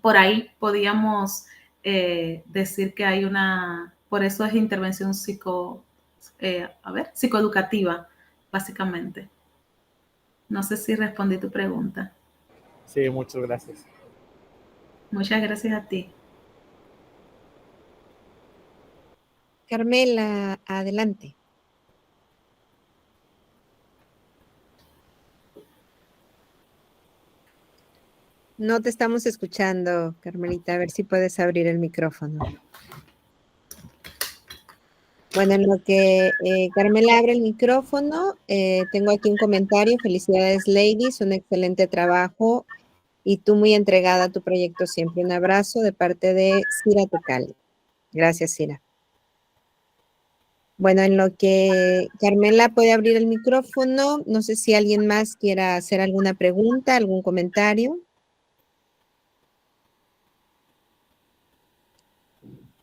por ahí podíamos decir que hay por eso es intervención psicoeducativa, básicamente. No sé si respondí tu pregunta. Sí, muchas gracias. Muchas gracias a ti. Carmela, adelante. No te estamos escuchando, Carmelita. A ver si puedes abrir el micrófono. Bueno, en lo que Carmela abre el micrófono, tengo aquí un comentario. Felicidades, ladies, un excelente trabajo y tú muy entregada a tu proyecto siempre. Un abrazo de parte de Cira Tecali. Gracias, Cira. Bueno, en lo que Carmela puede abrir el micrófono, no sé si alguien más quiera hacer alguna pregunta, algún comentario.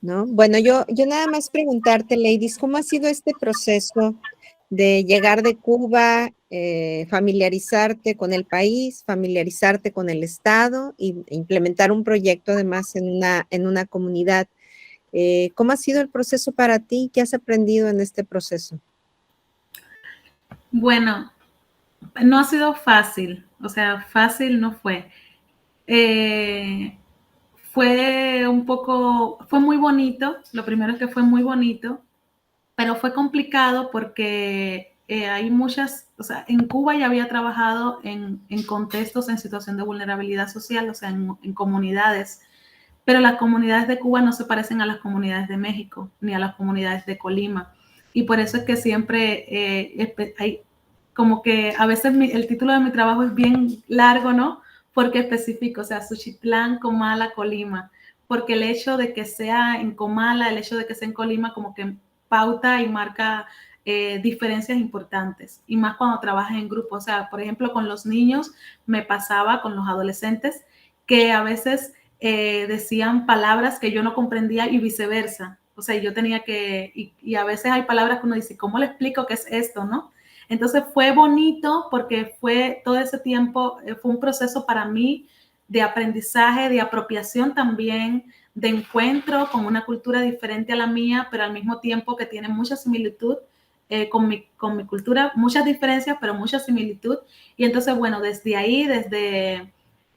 ¿No? Bueno, yo nada más preguntarte, ladies, ¿cómo ha sido este proceso de llegar de Cuba, familiarizarte con el país, familiarizarte con el Estado e implementar un proyecto además en una comunidad? ¿Cómo ha sido el proceso para ti? ¿Qué has aprendido en este proceso? Bueno, no ha sido fácil, o sea, fácil no fue. Fue muy bonito, lo primero es que fue muy bonito, pero fue complicado porque hay muchas, o sea, en Cuba ya había trabajado en contextos en situación de vulnerabilidad social, o sea, en comunidades, pero las comunidades de Cuba no se parecen a las comunidades de México, ni a las comunidades de Colima, y por eso es que siempre hay, como que a veces el título de mi trabajo es bien largo, ¿no? Porque específico, o sea, Suchitlán, Comala, Colima, porque el hecho de que sea en Comala, el hecho de que sea en Colima, como que pauta y marca diferencias importantes, y más cuando trabajas en grupo. O sea, por ejemplo, con los niños me pasaba, con los adolescentes, que a veces decían palabras que yo no comprendía y viceversa. O sea, yo tenía que, y a veces hay palabras que uno dice, ¿cómo le explico qué es esto, no? Entonces fue bonito porque fue todo ese tiempo, fue un proceso para mí de aprendizaje, de apropiación también, de encuentro con una cultura diferente a la mía, pero al mismo tiempo que tiene mucha similitud con mi cultura, muchas diferencias, pero mucha similitud. Y entonces, bueno, desde ahí, desde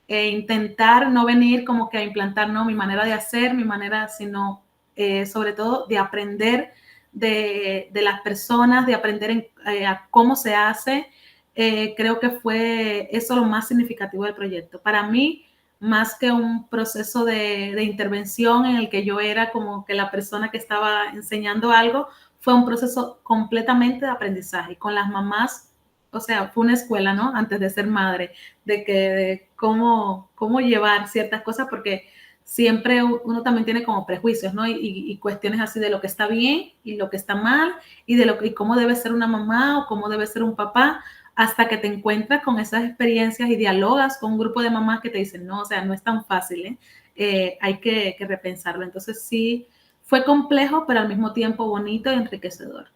intentar no venir como que a implantar, no, mi manera de hacer, mi manera, sino sobre todo de aprender de las personas, de aprender a cómo se hace. Creo que fue eso lo más significativo del proyecto. Para mí, más que un proceso de intervención en el que yo era como que la persona que estaba enseñando algo, fue un proceso completamente de aprendizaje. Con las mamás, o sea, fue una escuela, ¿no? Antes de ser madre, de cómo llevar ciertas cosas, porque siempre uno también tiene como prejuicios, ¿no? Y cuestiones así de lo que está bien y lo que está mal, y y cómo debe ser una mamá o cómo debe ser un papá, hasta que te encuentras con esas experiencias y dialogas con un grupo de mamás que te dicen, no, o sea, no es tan fácil, hay que repensarlo. Entonces sí, fue complejo, pero al mismo tiempo bonito y enriquecedor.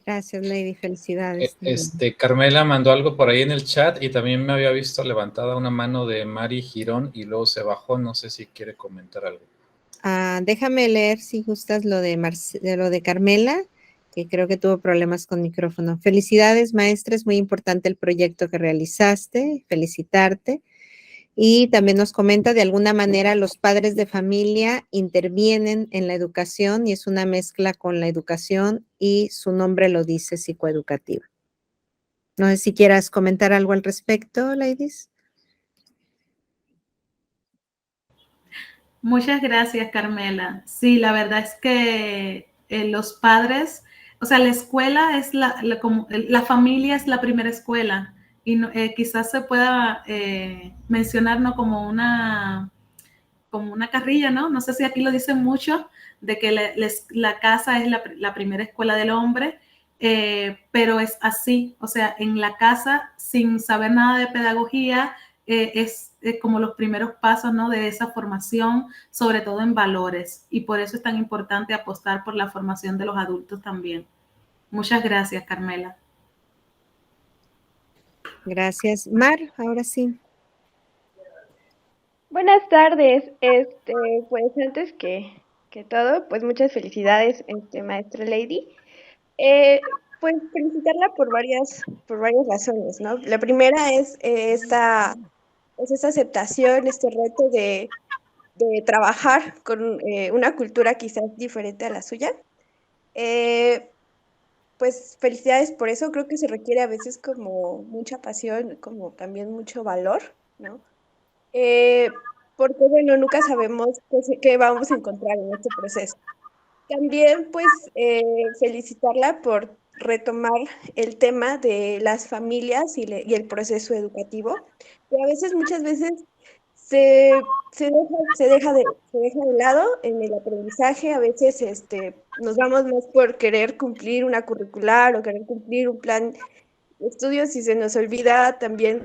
Gracias, Lady. Felicidades. Carmela mandó algo por ahí en el chat y también me había visto levantada una mano de Mari Girón y luego se bajó. No sé si quiere comentar algo. Déjame leer si gustas lo de Carmela, que creo que tuvo problemas con micrófono. Felicidades, maestra. Es muy importante el proyecto que realizaste. Felicitarte. Y también nos comenta, de alguna manera, los padres de familia intervienen en la educación y es una mezcla con la educación y su nombre lo dice, psicoeducativa. No sé si quieras comentar algo al respecto, ladies. Muchas gracias, Carmela. Sí, la verdad es que los padres, o sea, la escuela es la familia es la primera escuela. y quizás se pueda mencionar, ¿no?, como una carrilla, ¿no? No sé si aquí lo dicen mucho, de que la casa es la primera escuela del hombre, pero es así, o sea, en la casa, sin saber nada de pedagogía, es como los primeros pasos, ¿no?, de esa formación, sobre todo en valores, y por eso es tan importante apostar por la formación de los adultos también. Muchas gracias, Carmela. Gracias. Mar, ahora sí. Buenas tardes. Pues antes que todo, pues muchas felicidades, maestra Lady. Pues felicitarla por varias razones, ¿no? La primera es esta aceptación, este reto de trabajar con una cultura quizás diferente a la suya. Pues felicidades por eso. Creo que se requiere a veces como mucha pasión, como también mucho valor, ¿no? Porque, bueno, nunca sabemos qué vamos a encontrar en este proceso. También, pues, felicitarla por retomar el tema de las familias y el proceso educativo, que a veces, muchas veces, se deja de lado en el aprendizaje. A veces nos vamos más por querer cumplir una curricular o querer cumplir un plan de estudios y se nos olvida también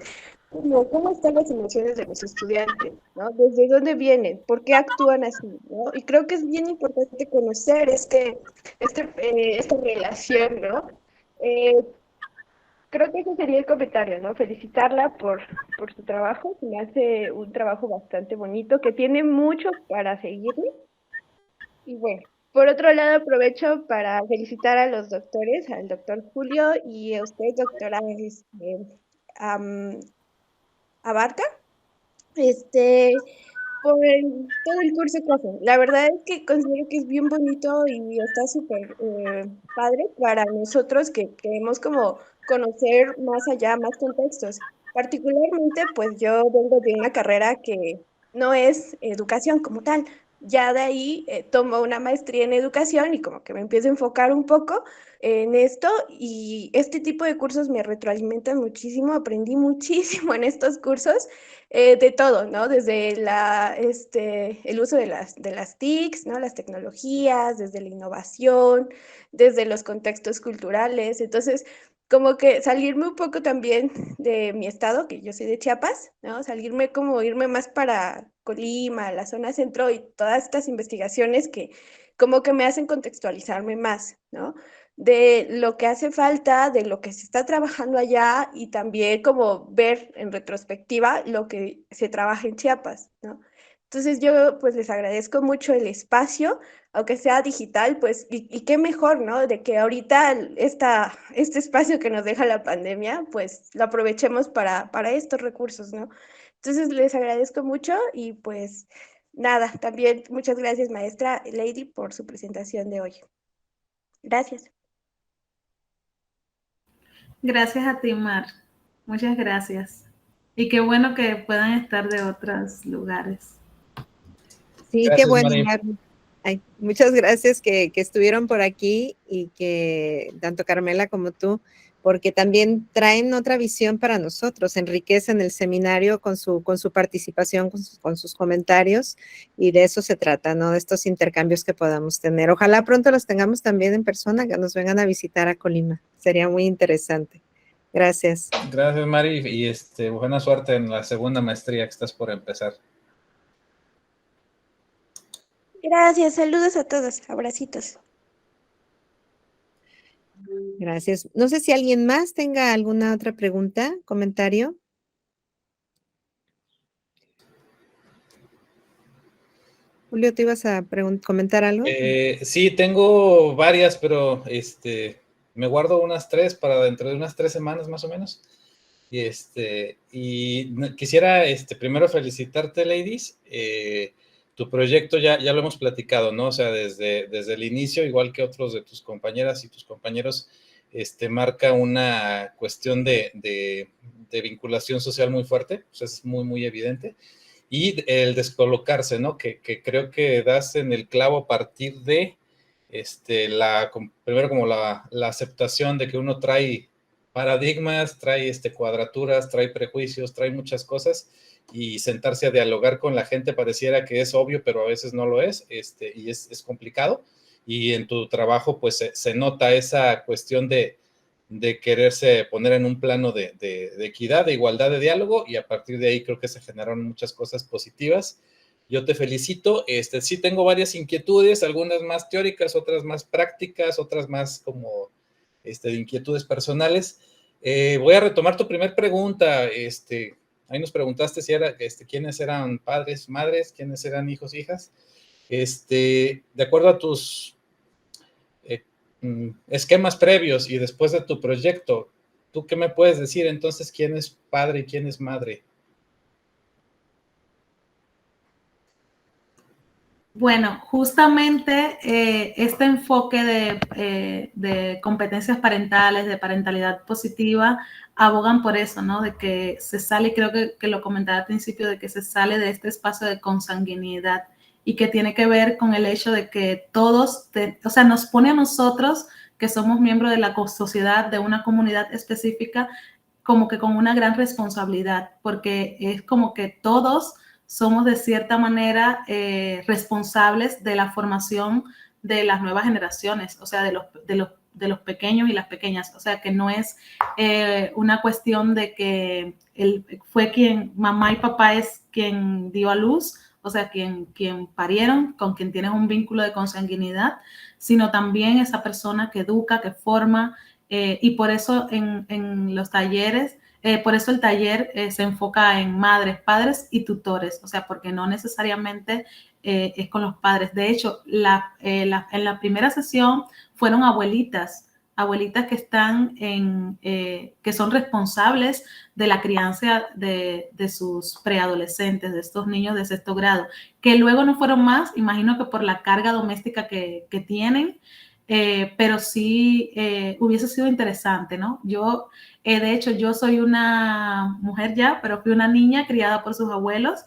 cómo están las emociones de los estudiantes, ¿no? ¿Desde dónde vienen? ¿Por qué actúan así? ¿No? Y creo que es bien importante conocer esta relación, ¿no? Eh, Creo que ese sería el comentario, ¿no? Felicitarla por su trabajo. Se me hace un trabajo bastante bonito, que tiene mucho para seguirle. Y bueno, por otro lado, aprovecho para felicitar a los doctores, al doctor Julio y a usted, doctora Abarca, por todo el curso que hacen. La verdad es que considero que es bien bonito y está súper padre para nosotros que queremos como conocer más allá, más contextos. Particularmente, pues yo vengo de una carrera que no es educación como tal. Ya de ahí tomo una maestría en educación y como que me empiezo a enfocar un poco en esto, y este tipo de cursos me retroalimentan muchísimo. Aprendí muchísimo en estos cursos, de todo, ¿no? Desde el uso de las TICs, ¿no? Las tecnologías, desde la innovación, desde los contextos culturales. Entonces, como que salirme un poco también de mi estado, que yo soy de Chiapas, ¿no? Salirme, como irme más para Colima, la zona centro, y todas estas investigaciones que como que me hacen contextualizarme más, ¿no? De lo que hace falta, de lo que se está trabajando allá, y también como ver en retrospectiva lo que se trabaja en Chiapas, ¿no? Entonces yo pues les agradezco mucho el espacio, aunque sea digital, pues, y qué mejor, ¿no? De que ahorita este espacio que nos deja la pandemia, pues lo aprovechemos para estos recursos, ¿no? Entonces les agradezco mucho y pues nada, también muchas gracias, maestra Lady, por su presentación de hoy. Gracias. Gracias a ti, Mar. Muchas gracias. Y qué bueno que puedan estar de otros lugares. Sí, Gracias, qué bueno, Mari. Mar. Ay, muchas gracias que estuvieron por aquí, y que tanto Carmela como tú, porque también traen otra visión para nosotros, enriquecen el seminario con su participación, con sus comentarios, y de eso se trata, ¿no? De estos intercambios que podamos tener. Ojalá pronto los tengamos también en persona, que nos vengan a visitar a Colima. Sería muy interesante. Gracias. Gracias, Mari, y buena suerte en la segunda maestría que estás por empezar. Gracias, saludos a todos, abracitos. Gracias. No sé si alguien más tenga alguna otra pregunta, comentario. Julio, ¿te ibas a comentar algo? Sí, tengo varias, pero me guardo unas 3 para dentro de unas 3 semanas más o menos. Y quisiera primero felicitarte, ladies. Tu proyecto ya lo hemos platicado, ¿no? O sea, desde el inicio, igual que otros de tus compañeras y tus compañeros, marca una cuestión de vinculación social muy fuerte, o sea, es muy, muy evidente. Y el descolocarse, ¿no? Que creo que das en el clavo a partir de primero como la aceptación de que uno trae paradigmas, trae cuadraturas, trae prejuicios, trae muchas cosas, y sentarse a dialogar con la gente pareciera que es obvio, pero a veces no lo es, y es complicado. Y en tu trabajo pues se nota esa cuestión de quererse poner en un plano de equidad, de igualdad, de diálogo, y a partir de ahí creo que se generaron muchas cosas positivas. Yo te felicito. Sí tengo varias inquietudes, algunas más teóricas, otras más prácticas, otras más como de inquietudes personales. Voy a retomar tu primer pregunta. Ahí nos preguntaste si era, quiénes eran padres, madres, quiénes eran hijos, hijas. De acuerdo a tus esquemas previos y después de tu proyecto, ¿tú qué me puedes decir entonces quién es padre y quién es madre? Bueno, justamente este enfoque de competencias parentales, de parentalidad positiva, abogan por eso, ¿no? De que se sale, creo que lo comentaba al principio, de que se sale de este espacio de consanguinidad y que tiene que ver con el hecho de que todos, o sea, nos pone a nosotros, que somos miembros de la sociedad, de una comunidad específica, como que con una gran responsabilidad, porque es como que todos somos de cierta manera responsables de la formación de las nuevas generaciones, o sea, de los pequeños y las pequeñas. O sea, que no es una cuestión de que fue mamá y papá es quien dio a luz, o sea, quien parieron, con quien tienes un vínculo de consanguinidad, sino también esa persona que educa, que forma, y por eso en los talleres, por eso el taller se enfoca en madres, padres y tutores, o sea, porque no necesariamente es con los padres. De hecho, en la primera sesión fueron abuelitas que están que son responsables de la crianza de sus preadolescentes, de estos niños de sexto grado, que luego no fueron más, imagino que por la carga doméstica que tienen, pero sí hubiese sido interesante, ¿no? Yo, de hecho, yo soy una mujer ya, pero fui una niña criada por sus abuelos,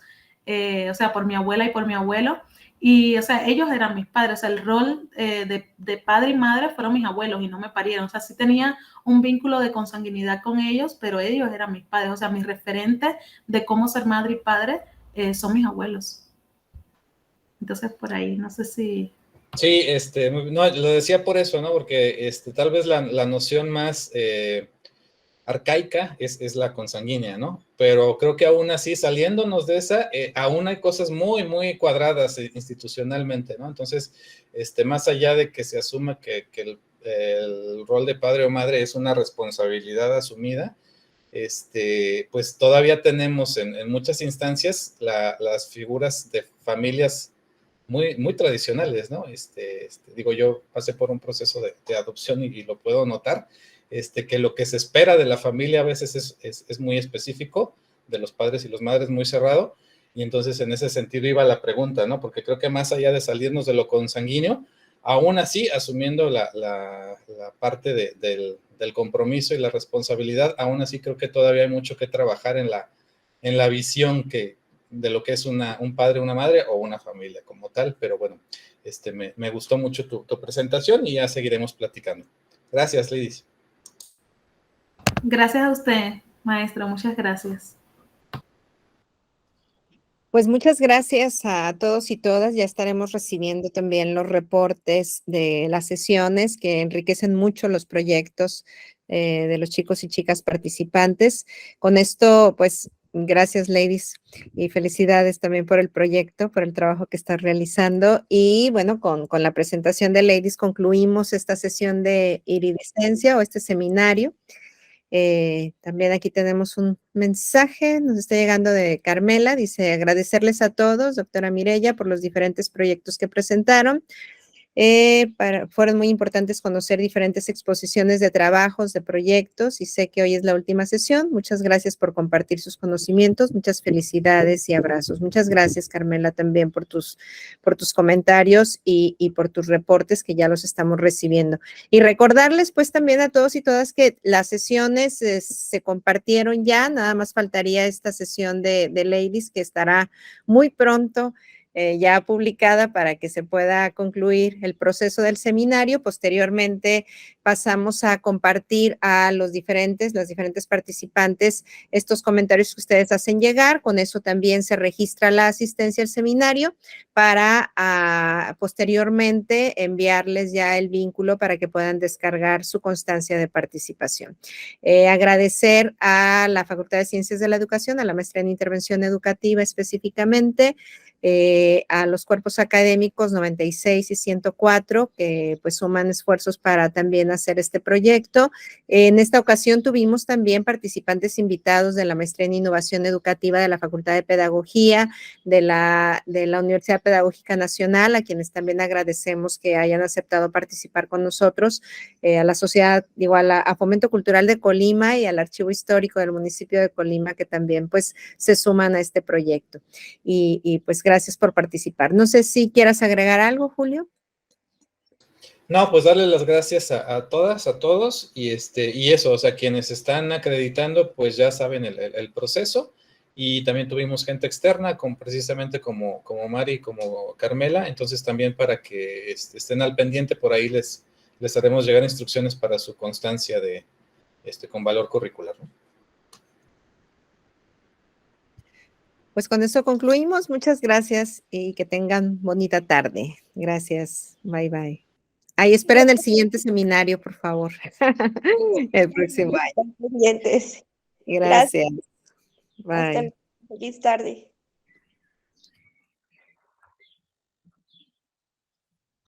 o sea, por mi abuela y por mi abuelo, y, o sea, ellos eran mis padres, o sea, el rol de padre y madre fueron mis abuelos y no me parieron, o sea, sí tenía un vínculo de consanguinidad con ellos, pero ellos eran mis padres, o sea, mis referentes de cómo ser madre y padre son mis abuelos. Entonces, por ahí, no sé si... Sí, no, lo decía por eso, ¿no? Porque tal vez la noción más arcaica es la consanguínea, ¿no? Pero creo que aún así, saliéndonos de esa, aún hay cosas muy, muy cuadradas institucionalmente, ¿no? Entonces, más allá de que se asuma que el rol de padre o madre es una responsabilidad asumida, pues todavía tenemos en muchas instancias las figuras de familias muy, muy tradicionales, ¿no? Digo, yo pasé por un proceso de adopción y lo puedo notar, que lo que se espera de la familia a veces es muy específico, de los padres y las madres muy cerrado, y entonces en ese sentido iba la pregunta, ¿no? Porque creo que más allá de salirnos de lo consanguíneo, aún así, asumiendo la parte del compromiso y la responsabilidad, aún así creo que todavía hay mucho que trabajar en la visión de lo que es un padre, una madre o una familia como tal, pero bueno, me gustó mucho tu presentación y ya seguiremos platicando. Gracias, Lidis. Gracias a usted, maestro, muchas gracias. Pues muchas gracias a todos y todas. Ya estaremos recibiendo también los reportes de las sesiones que enriquecen mucho los proyectos de los chicos y chicas participantes. Con esto, pues, gracias, ladies, y felicidades también por el proyecto, por el trabajo que están realizando. Y bueno, con la presentación de ladies concluimos esta sesión de iridescencia o este seminario. También aquí tenemos un mensaje, nos está llegando de Carmela, dice agradecerles a todos, doctora Mireya, por los diferentes proyectos que presentaron. Fueron muy importantes conocer diferentes exposiciones de trabajos, de proyectos, y sé que hoy es la última sesión. Muchas gracias por compartir sus conocimientos, muchas felicidades y abrazos. Muchas gracias, Carmela, también por tus comentarios y por tus reportes que ya los estamos recibiendo. Y recordarles pues también a todos y todas que las sesiones se compartieron ya, nada más faltaría esta sesión de ladies que estará muy pronto ya publicada para que se pueda concluir el proceso del seminario. Posteriormente pasamos a compartir a las diferentes participantes estos comentarios que ustedes hacen llegar. Con eso también se registra la asistencia al seminario para posteriormente enviarles ya el vínculo para que puedan descargar su constancia de participación. Agradecer a la Facultad de Ciencias de la Educación, a la maestría en Intervención Educativa específicamente, a los cuerpos académicos 96 y 104 que pues suman esfuerzos para también hacer este proyecto. En esta ocasión tuvimos también participantes invitados de la maestría en Innovación Educativa de la Facultad de Pedagogía, de la Universidad Pedagógica Nacional, a quienes también agradecemos que hayan aceptado participar con nosotros, a la sociedad, igual a Fomento Cultural de Colima y al Archivo Histórico del municipio de Colima, que también pues se suman a este proyecto. Y pues gracias por participar. No sé si quieras agregar algo, Julio. No, pues darle las gracias a todas, a todos, y eso, o sea, quienes están acreditando, pues ya saben el proceso, y también tuvimos gente externa, precisamente como Mari y como Carmela, entonces también para que estén al pendiente, por ahí les haremos llegar instrucciones para su constancia con valor curricular, ¿no? Pues con eso concluimos. Muchas gracias y que tengan bonita tarde. Gracias. Bye, bye. Ahí esperen el siguiente seminario, por favor. El próximo año. Pendientes. Gracias. Bye. Hasta luego. Feliz tarde.